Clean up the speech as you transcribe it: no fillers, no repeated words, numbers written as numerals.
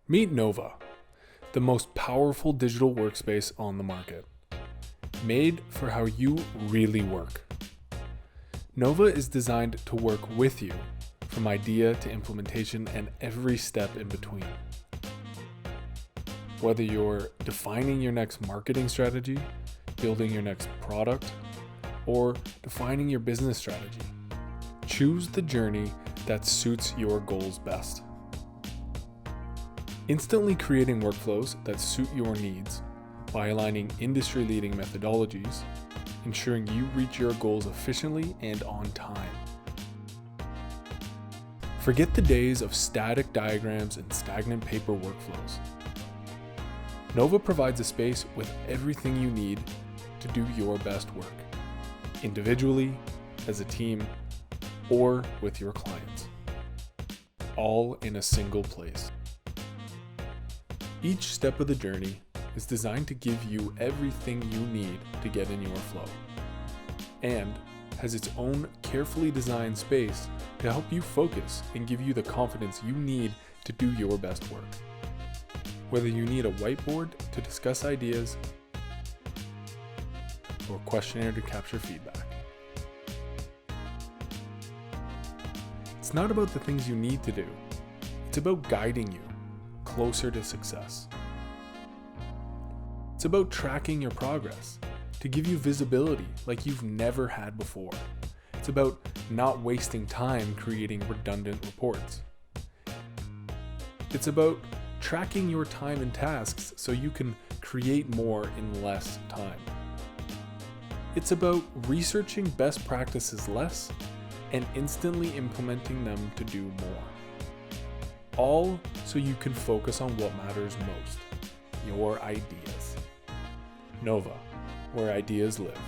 Meet Nova, the most powerful digital workspace on the market, made for how you really work. Nova is designed to work with you from idea to implementation and every step in between. Whether you're defining your next marketing strategy, building your next product, or defining your business strategy, choose the journey that suits your goals best. Instantly creating workflows that suit your needs by aligning industry-leading methodologies, ensuring you reach your goals efficiently and on time. Forget the days of static diagrams and stagnant paper workflows. Nova provides a space with everything you need to do your best work, individually, as a team, or with your clients, all in a single place. Each step of the journey is designed to give you everything you need to get in your flow, and has its own carefully designed space to help you focus and give you the confidence you need to do your best work. Whether you need a whiteboard to discuss ideas or a questionnaire to capture feedback. It's not about the things you need to do. It's about guiding you closer to success. It's about tracking your progress to give you visibility like you've never had before. It's about not wasting time creating redundant reports. It's about tracking your time and tasks so you can create more in less time. It's about researching best practices less and instantly implementing them to do more. All so you can focus on what matters most, your ideas. Nova, where ideas live.